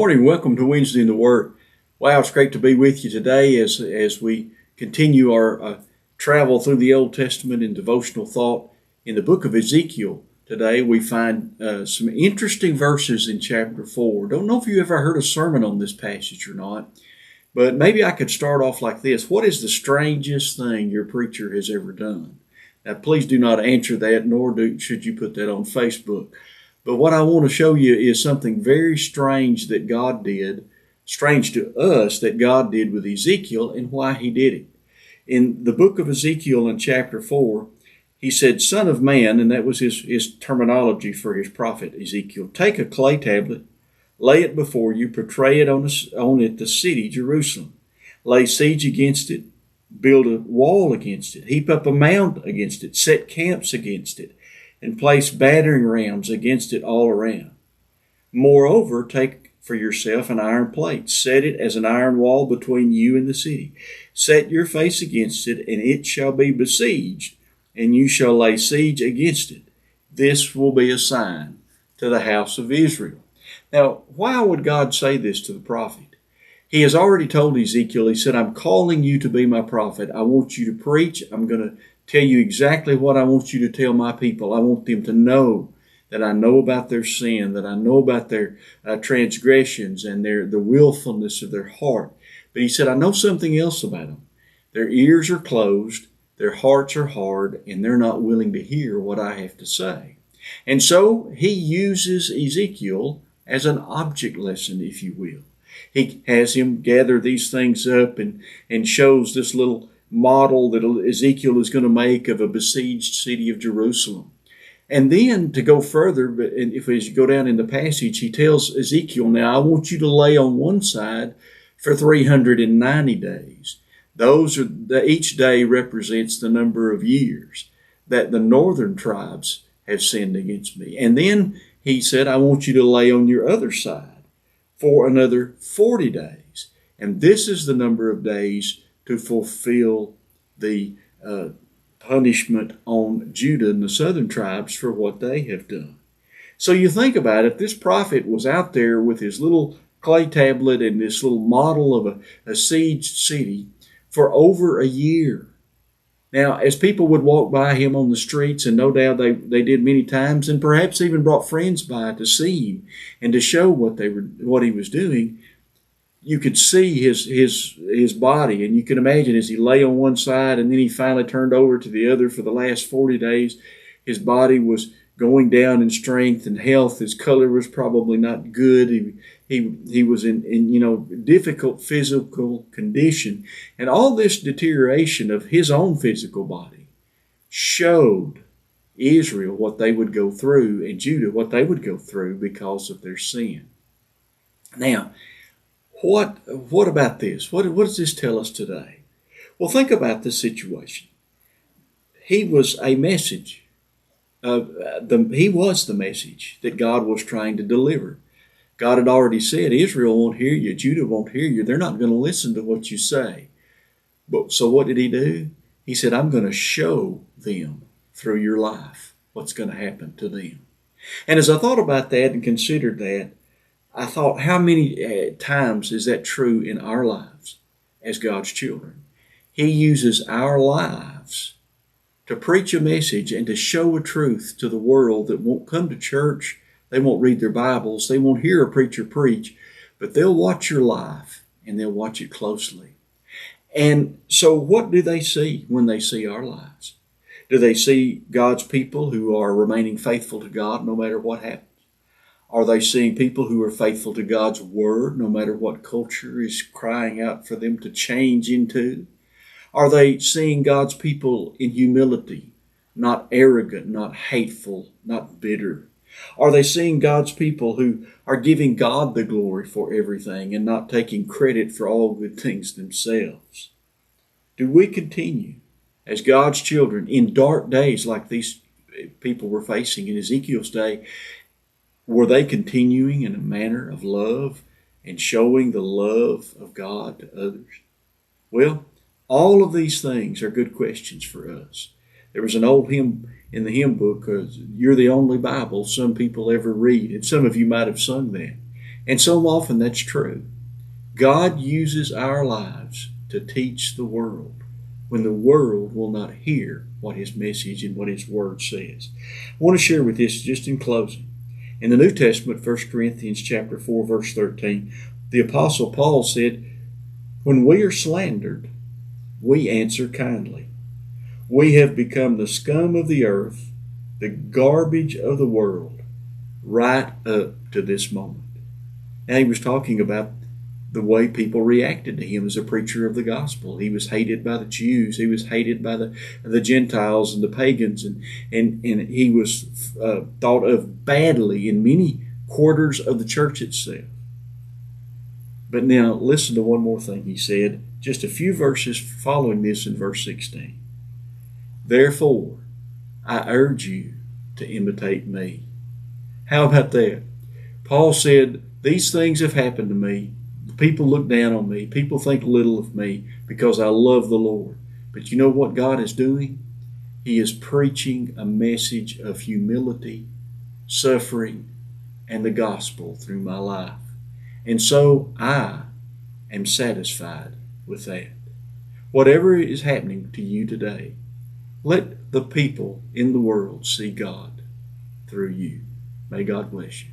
Morning, welcome to Wednesday in the Word. Wow, it's great to be with you today as we continue our travel through the Old Testament in devotional thought. In the book of Ezekiel today, we find some interesting verses in chapter 4. Don't know if you ever heard a sermon on this passage or not, but maybe I could start off like this. What is the strangest thing your preacher has ever done? Now, please do not answer that, nor should you put that on Facebook. But what I want to show you is something very strange that God did, strange to us that God did with Ezekiel and why he did it. In the book of Ezekiel in chapter 4, he said, "Son of man," and that was his terminology for his prophet Ezekiel, "take a clay tablet, lay it before you, portray it on it the city, Jerusalem. Lay siege against it, build a wall against it, heap up a mound against it, set camps against it, and place battering rams against it all around. Moreover, take for yourself an iron plate, set it as an iron wall between you and the city. Set your face against it, and it shall be besieged, and you shall lay siege against it. This will be a sign to the house of Israel." Now, why would God say this to the prophet? He has already told Ezekiel, he said, "I'm calling you to be my prophet. I want you to preach. I'm going to tell you exactly what I want you to tell my people. I want them to know that I know about their sin, that I know about their transgressions and the willfulness of their heart." But he said, "I know something else about them. Their ears are closed, their hearts are hard, and they're not willing to hear what I have to say." And so he uses Ezekiel as an object lesson, if you will. He has him gather these things up and shows this little model that Ezekiel is going to make of a besieged city of Jerusalem. And then to go further, but if we go down in the passage, he tells Ezekiel, "Now I want you to lay on one side for 390 days. Each day represents the number of years that the northern tribes have sinned against me." And then he said, "I want you to lay on your other side for another 40 days. And this is the number of days to fulfill the punishment on Judah and the southern tribes for what they have done." So you think about it, this prophet was out there with his little clay tablet and this little model of a sieged city for over a year. Now, as people would walk by him on the streets, and no doubt they did many times, and perhaps even brought friends by to see him and to show what he was doing, you could see his body, and you can imagine as he lay on one side and then he finally turned over to the other for the last 40 days, his body was going down in strength and health. His color was probably not good. He was in difficult physical condition, and all this deterioration of his own physical body showed Israel what they would go through, and Judah what they would go through because of their sin. Now, what about this? What does this tell us today? Well, think about this situation. He was a message. He was the message that God was trying to deliver. God had already said, Israel won't hear you, Judah won't hear you. They're not going to listen to what you say. So what did he do? He said, "I'm going to show them through your life what's going to happen to them." And as I thought about that and considered that, I thought, how many times is that true in our lives as God's children? He uses our lives to preach a message and to show a truth to the world that won't come to church. They won't read their Bibles. They won't hear a preacher preach, but they'll watch your life and they'll watch it closely. And so what do they see when they see our lives? Do they see God's people who are remaining faithful to God no matter what happens? Are they seeing people who are faithful to God's word no matter what culture is crying out for them to change into? Are they seeing God's people in humility, not arrogant, not hateful, not bitter? Are they seeing God's people who are giving God the glory for everything and not taking credit for all good things themselves? Do we continue as God's children in dark days like these people were facing in Ezekiel's day? Were they continuing in a manner of love and showing the love of God to others? Well, all of these things are good questions for us. There was an old hymn in the hymn book, "You're the Only Bible Some People Ever Read," and some of you might have sung that. And so often that's true. God uses our lives to teach the world when the world will not hear what His message and what His Word says. I want to share with this just in closing. In the New Testament, 1 Corinthians chapter 4, verse 13, the Apostle Paul said, "When we are slandered, we answer kindly. We have become the scum of the earth, the garbage of the world, right up to this moment." Now he was talking about the way people reacted to him as a preacher of the gospel. He was hated by the Jews. He was hated by the Gentiles and the pagans, and he was thought of badly in many quarters of the church itself. But now listen to one more thing he said, just a few verses following this in verse 16. "Therefore, I urge you to imitate me." How about that? Paul said, these things have happened to me. People look down on me. People think little of me because I love the Lord. But you know what God is doing? He is preaching a message of humility, suffering, and the gospel through my life. And so I am satisfied with that. Whatever is happening to you today, let the people in the world see God through you. May God bless you.